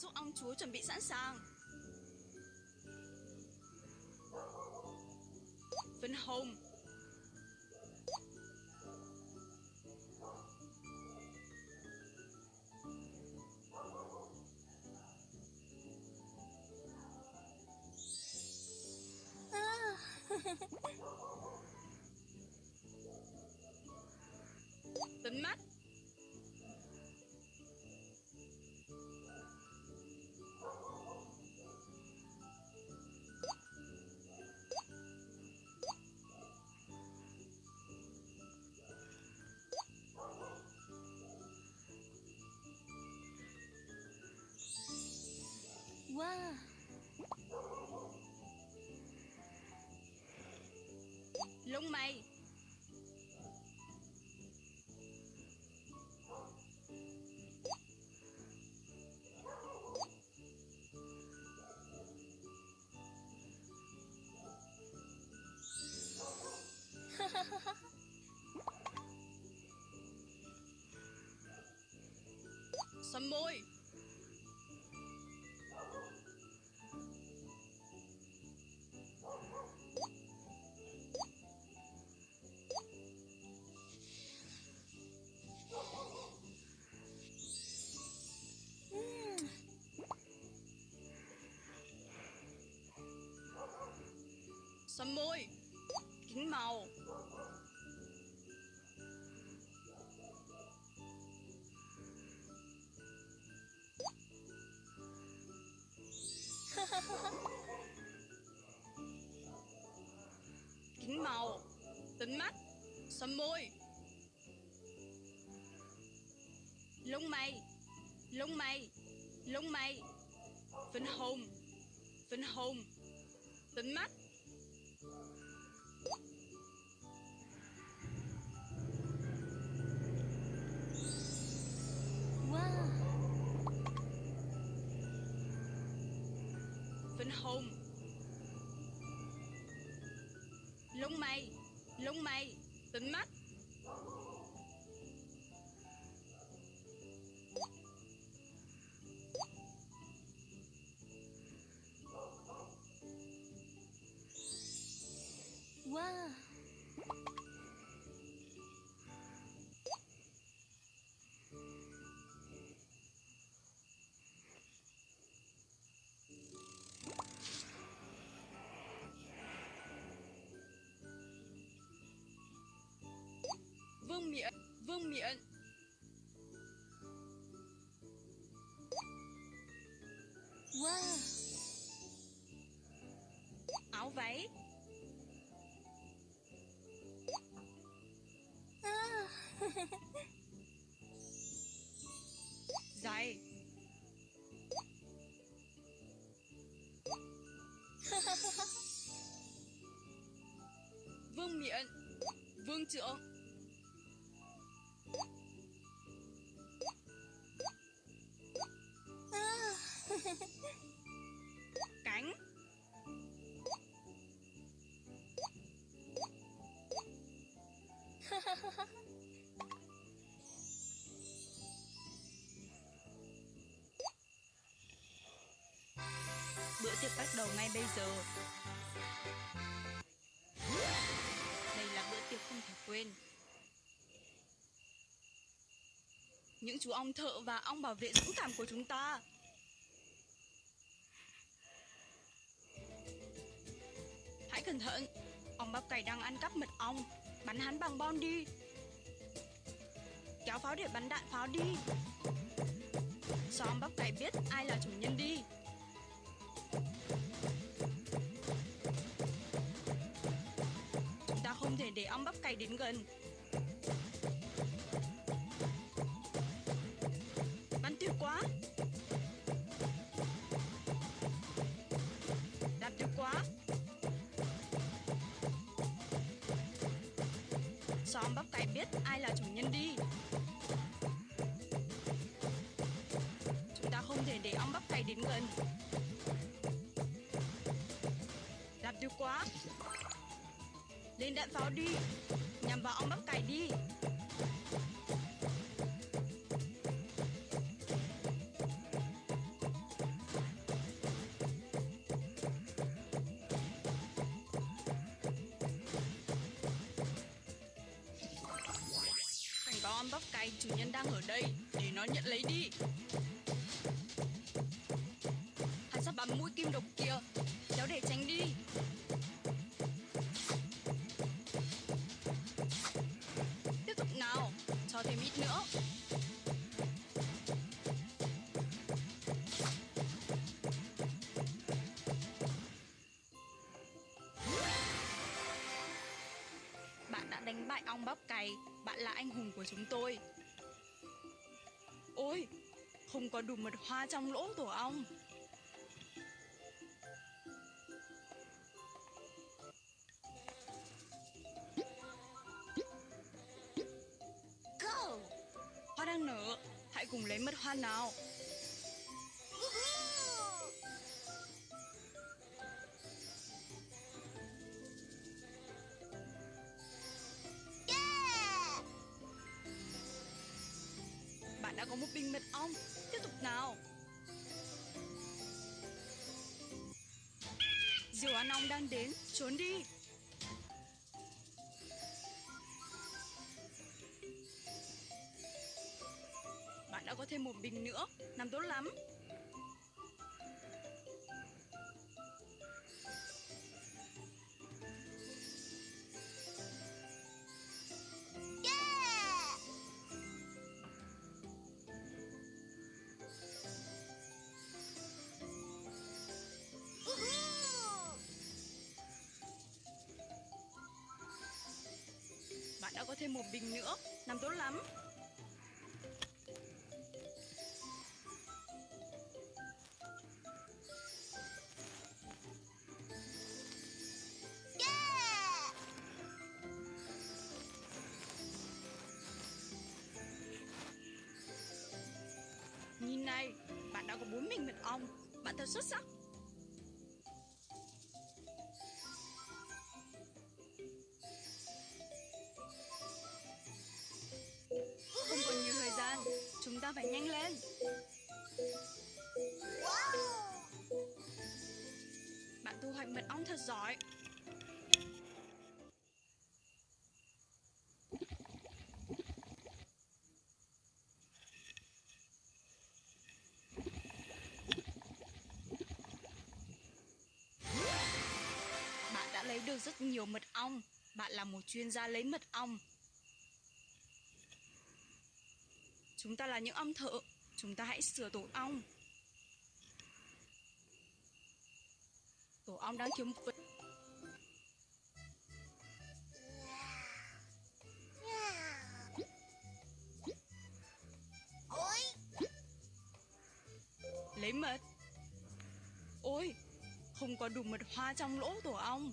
giúp ong chúa chuẩn bị sẵn sàng. Phấn hồng. Phấn mắt. Wow. Lông mày. Son môi. Son môi. Kính màu. Kính màu. Phấn mắt. Son môi. Lông mày. Lông mày. Lông mày. Phấn hồng. Phấn hồng. Phấn mắt. Wow. Phấn hồng. Lông mày. Lông mày. Phấn mắt. Wow. Vương miện. Vương miện. Wow. Áo váy. À. Giày. Vương miện. Vương trượng. À. Cánh. Bữa tiệc bắt đầu ngay bây giờ. Đây là bữa tiệc không thể quên. Những chú ong thợ và ong bảo vệ dũng cảm của chúng ta. Hãy cẩn thận. Ong bắp cải đang ăn cắp mật ong. Bắn hắn bằng bom đi. Kéo pháo để bắn đạn pháo đi. Cho ong bắp cải biết ai là chủ nhân đi. Chúng ta không thể để ong bắp cải đến gần. Bắn tuyệt quá. Đạp tuyệt quá. Cho ong bắp cải biết ai là chủ nhân đi. Chúng ta không thể để ong bắp cải đến gần. Đạp tuyệt quá. Lên đạn pháo đi. Nhằm vào ong bắp cải đi. báo ong bắp cày chủ nhân đang ở đây, để nó nhận lấy đi. Hắn sắp bắn mũi kim độc kìa, cháu để tránh đi. Tiếp tục nào, cho thêm ít nữa. Bạn đã đánh bại ong bắp cày, bạn là anh hùng của chúng tôi. Ôi, không có đủ mật hoa trong lỗ tổ ong. Go! Hoa đang nở, hãy cùng lấy mật hoa nào. Woohoo! Yeah! Bạn đã có một bình mật ong, tiếp tục nào. Diều ăn ong đang đến, trốn đi. Bạn đã có thêm một bình nữa, làm tốt lắm. Yeah! Woohoo! Bạn đã có thêm một bình nữa, làm tốt lắm. Yeah! Nhìn này, bạn đã có 4 bình mật ong, bạn thật xuất sắc. Không còn nhiều thời gian, chúng ta phải nhanh lên. Wow! Bạn thu hoạch mật ong thật giỏi. Bạn đã lấy được rất nhiều mật ong. Bạn là một chuyên gia lấy mật ong. Chúng ta là những ong thợ. Chúng ta hãy sửa tổ ong. Tổ ong đang thiếu một vật. Ôi! Lấy mật. Ôi, không có đủ mật hoa trong lỗ tổ ong.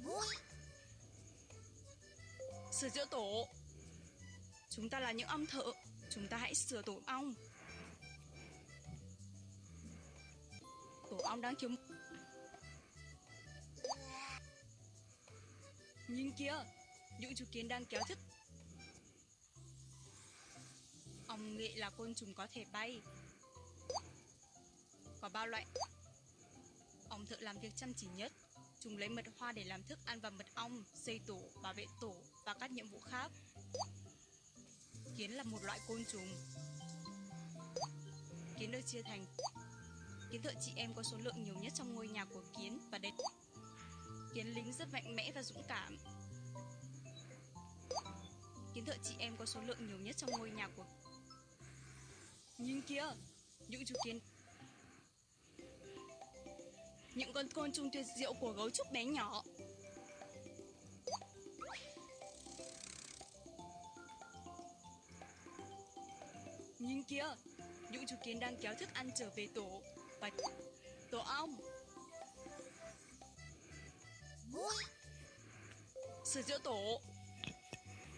Ôi! Sửa chữa tổ. Chúng ta là những ong thợ. Chúng ta hãy sửa tổ ong. Tổ ong đang thiếu. Nhìn kia, những chú kiến đang kéo thức. Ong nghệ là côn trùng có thể bay. Có 3 loại. Ong thợ làm việc chăm chỉ nhất. Chúng lấy mật hoa để làm thức ăn và mật ong, xây tổ, bảo vệ tổ và các nhiệm vụ khác. Kiến là một loại côn trùng. Kiến được chia thành. Kiến thợ chị em có số lượng nhiều nhất trong ngôi nhà của kiến và đây. Kiến lính rất mạnh mẽ và dũng cảm. Kiến thợ chị em có số lượng nhiều nhất trong ngôi nhà của. Nhìn kia, những chú kiến. Những con côn trùng tuyệt diệu của gấu trúc bé nhỏ. Nhìn kia, những chú kiến đang kéo thức ăn trở về tổ và tổ ong. Ôi! Sửa chữa tổ.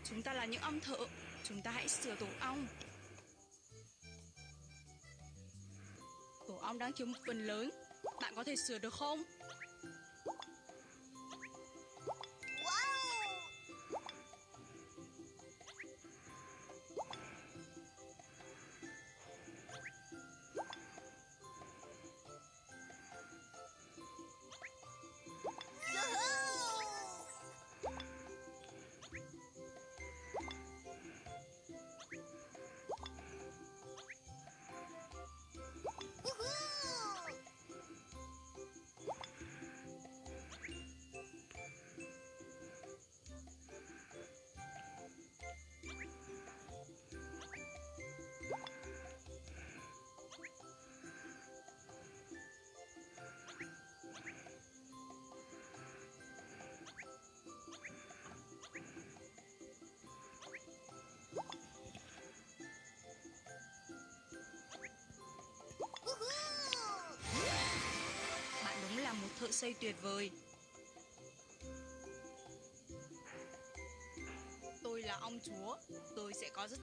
Chúng ta là những ong thợ. Chúng ta hãy sửa tổ ong. Tổ ong đang thiếu một phần lớn. Bạn có thể sửa được không? Wow! Yoo-hoo! thợ xây tuyệt vời. Tôi là ong chúa, tôi sẽ có rất